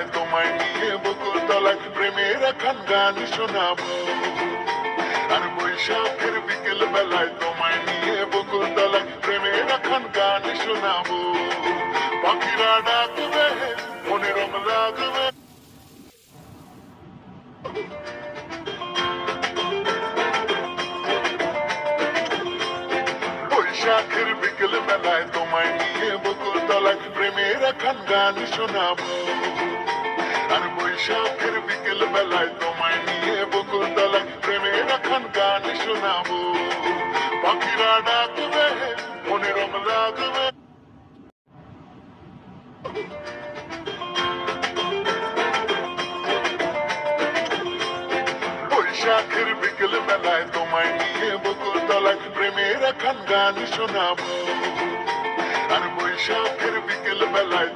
বেলায় তোমায় নিয়ে বকুল তলায় প্রেমের এখন গান শোনাবো। আর বৈশাখের বিকেল বেলায় তোমায় নিয়ে বকুল তলায় প্রেমের এখন গান শোনাবো। পাখিরা ডাকবে, মনে রং লাগবে। বৈশাখের বিকেল বেলায় তোমায় নিয়ে বকুল তলায় প্রেমের এখন গান শোনাবো। আর বৈশাখের বিকেল বেলায় তোমায় নিয়ে বকুল তলায় প্রেমের এখন গান শোনাবো। পাখিরা ডাকবে, মনে রং লাগবে। বৈশাখের বিকেল বেলায় তোমায় নিয়ে বকুল তলায় প্রেমের এখন গান শোনাবো। আর বৈশাখের বিকেল বেলায়